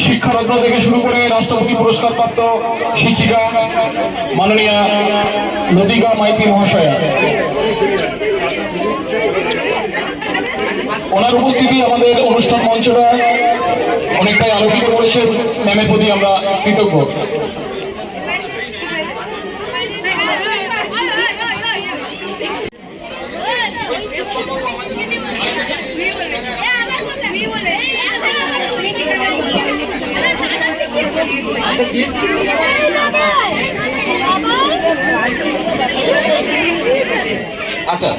শিক্ষারত্ন থেকে শুরু করে রাষ্ট্রপতি পুরস্কার প্রাপ্ত শিক্ষিকা মাননীয়া লতিকা মাইতি মহাশয়া, ওনার উপস্থিতি আমাদের অনুষ্ঠান মঞ্চটা অনেকটাই আলোকিত করেছেন। ম্যামের প্রতি আমরা কৃতজ্ঞ। আচ্ছা,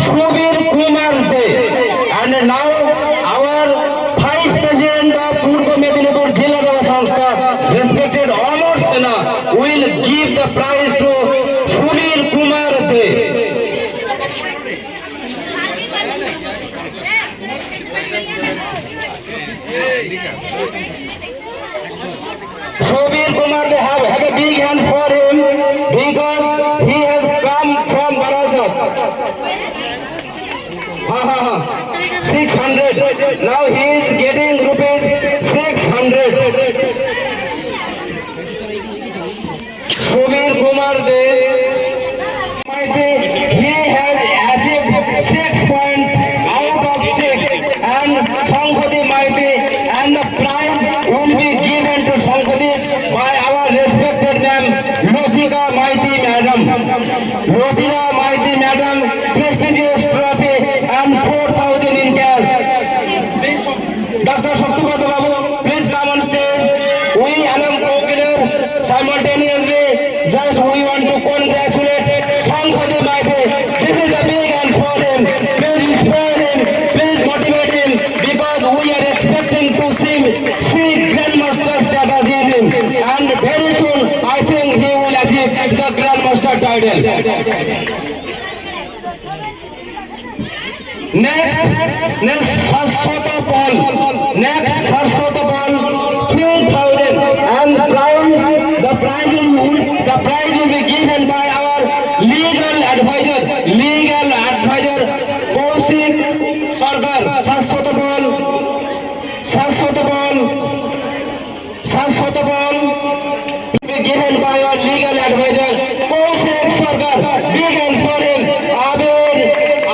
Shubir Kumar De, and now our Vice President of Purba Medinipur Jilla Seva Sanstha, respected Amar Sena, will give the prize to Shubir Kumar De. Shubir Kumar De, have a big hand for him because he has come from Barasat. 600. Now he is getting rupees 600. Shubir Kumar De, he has achieved 6 points out of 6, and Sankhati Maiti, and the prize will be given to Sankhati by our respected ma'am Lothika Maiti madam. Lothika Maiti madam, prestigious trophy and 4,000 in cash. Dr. Shaktibrata Babu, please come on stage. We along co-killer simultaneously. Just we want to congratulate Sankhati Maiti. This is a big hand for him. Please inspire him. Please motivate him, because we are expecting to see Grandmaster status in him. And very soon, I think he will achieve the Grandmaster title. Next Saraswata Paul. Next Saraswata Paul, 3,000, and the prize will be given by our legal advisor Kaushik Sarkar. Saraswata Paul will be given by our legal advisor Kaushik Sarkar. Big hands for him.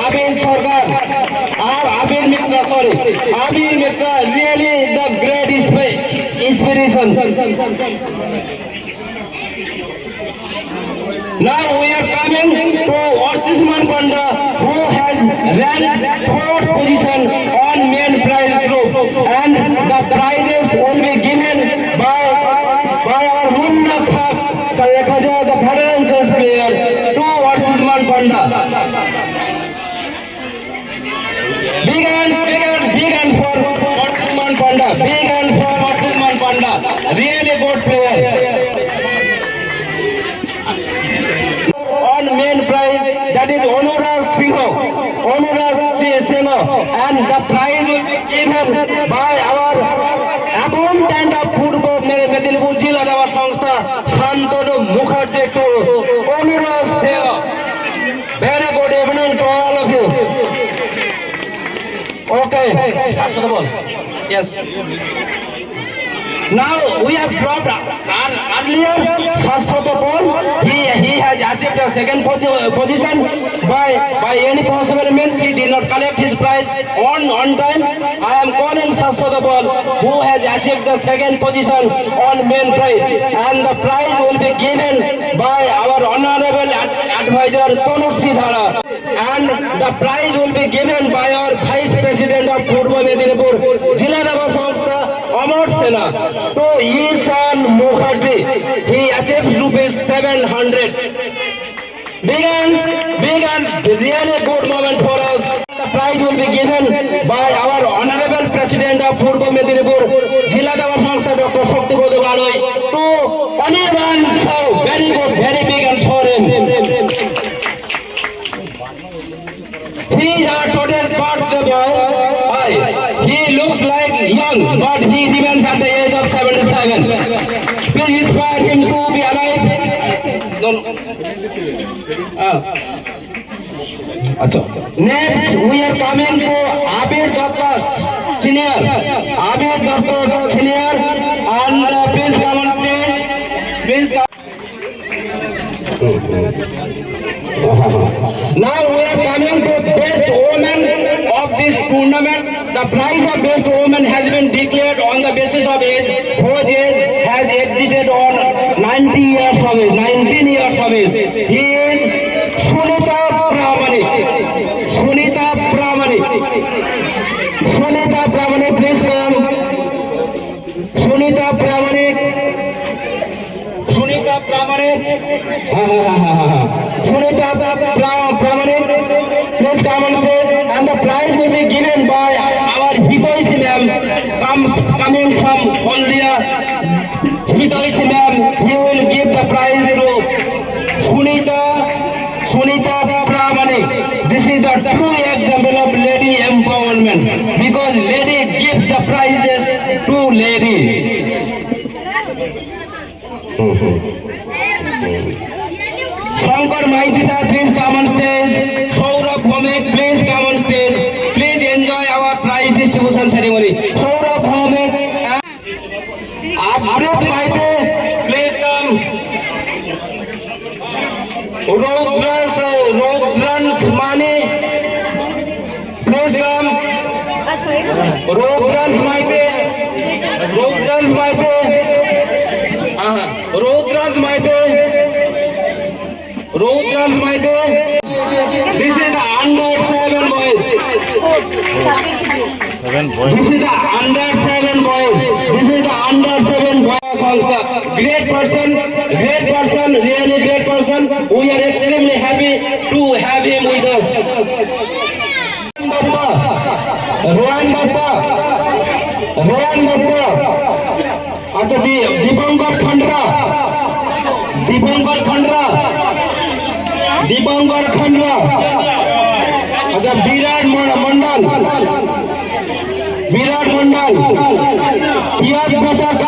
Abir Sarkar. Abir Mitra, really the great inspiration. Now we are coming to Artisman Panda, who has ranked 4th position on main prize group, and the prizes will be given by our Munna Khakaja, the veteran chess player, to Artisman Panda. Big hand for Artisman Panda. Big hands for Artisman Panda. Really good player. On main prize, that is Onuraj Singh, and the prize will be given by our accountant of Purba Medinipur Jilla Seva Sanstha, Shantanu Mukherjee, to Onuraj Singh. Very good evening to all of you. Okay, yes. Now we have dropped earlier Saraswata Paul. He has achieved the 2nd position by any possible means. He did not collect his prize on time. I am calling Saraswata Paul, who has achieved the 2nd position on main prize, and the prize will be given by our honorable advisor Tanushree Dhara, and the prize will be given by our Vice President of Purba Medinipur Jilla Seva Sanstha, Amar Sena, to Ishan Mukherjee. He achieves rupees 700. Big hands, really good moment for us. The prize will be given by our honorable President of Purba Medinipur Jilla Seva Sanstha, Dr. Shaktibrata Babu, to Anirban Sahu. Very good, very big hands for him. He is our total birthday boy. He looks like young, but he remains at the age of 77. Please inspire him to be alive. Next, we are coming to Abir Datta Senior. Abir Datta Senior, and please come on stage. Please come. Now we are coming to best woman of this tournament. The prize of best woman has been declared on the basis of age, whose age has exited on 90 years of age, 19 years of age. He is Sunita Brahmani. Sunita Brahmani. Sunita Brahmani, please come. Sunita Brahmani. Sunita Brahmani. Sunita Brahmani, please come on stage, and the prize will be given by our Hitoishi ma'am, coming from Holdia. Hitoishi ma'am, he will give the prize to Sunita Brahmani. This is the true example of lady empowerment, because lady gives the prizes to lady. Shankar Maiti sir, please come on stage. Saurabh Bhomik, please come on stage. Please enjoy our prize distribution ceremony. Saurabh Bhomik and Amrit Maiti, please come. Rodrans Mani, please come. Rodrans Maiti. Rodrans Maiti. Rodrans Maiti. Rodrans Maiti. This is the under 7 boys. This is the under 7 boys. This is the under 7 boys. Great person, really great person. We are extremely happy to have him with us. Rohan Datta. अच्छा दीपंकर खंडरा. अच्छा विराट मंडल. पियार प्रताप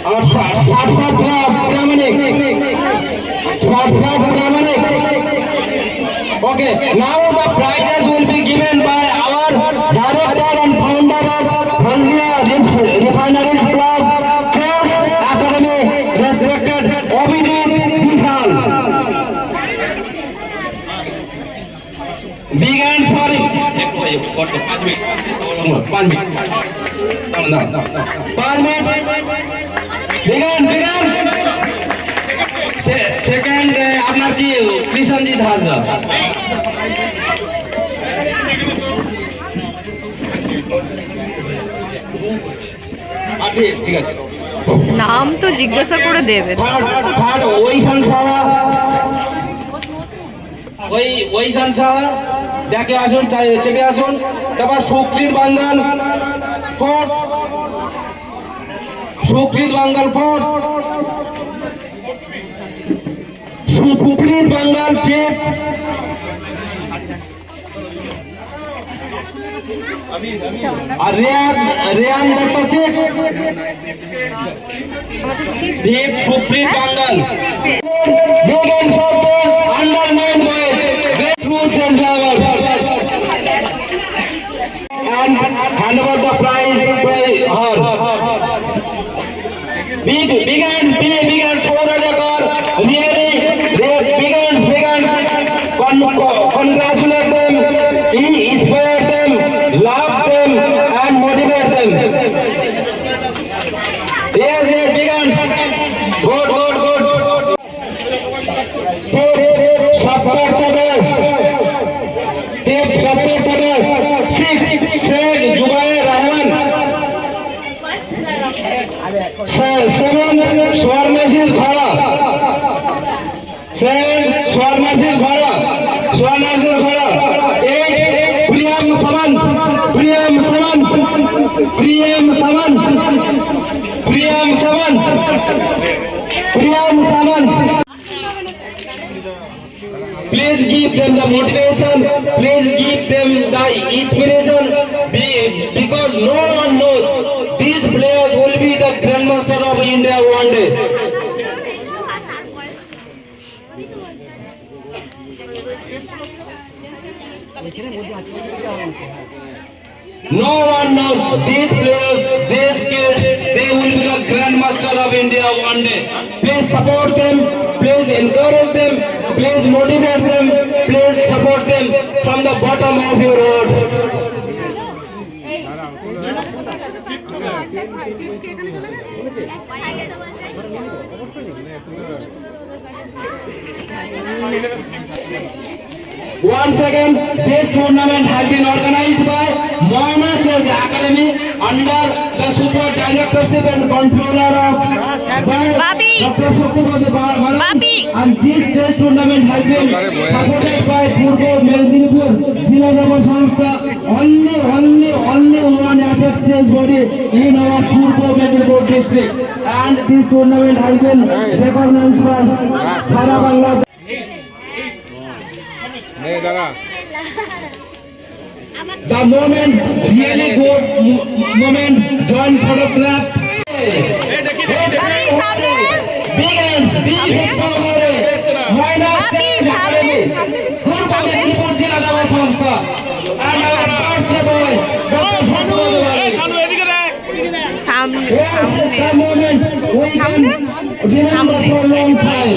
और साठ प्रामाणिक. Okay, now the prizes will be given by our director and founder of Haldia Refineries Club, Chess Academy, respected Abhijit Vishal. Big hands for him. 5 minutes. Big hands. Second, আপনার কি কৃষণজিৎ হাজরা. ঠিক আছে, নাম তো জিজ্ঞাসা করে দেবে. থার্ড ওইশান সাহা, দেখে আসুন, চেপে আসুন. তারপর সুকৃত বাঙ্গাল ফোর্থ. সুপ্রীত বাঙ্গাল ফিফথ. আর Reyan Dutta six. Deep Supreet Bangal. Under 9 boys, great rules and lovers. And hand over the prize by her. Big hands, Saurajakar, really, big hands. Congratulate them, inspire them, love them, and motivate them. Yes, big hands. Good. Support others. Six, Sheikh Jubair Rahman. 7, Swarnashis Ghara. 8, Priyam Samant. Please give them the motivation. Please give them the inspiration. Because no one knows No one knows these players, these kids, they will be the grandmaster of India one day. Please support them, please encourage them, please motivate them, please support them from the bottom of your heart. Once again, this tournament has been organized by Moina Chess Academy under the super directorship and controller of Babi. Dr. Shakti Babi. And this chess tournament has been supported by Purbo Medinipur Jila Java Sanstha, only one apex chess body in our Purbo Medinipur district. And this tournament has been recognized by Sara Bangla. The moment, really good moment, join photograph. Babi, सामने। Big hands, big hands for More. Why not? Babi, सामने। Purbo Medinipur Jila Java Sanstha. And our birthday boy, Dr. Shanu. सामने Yes, the moment we can remember for a long time.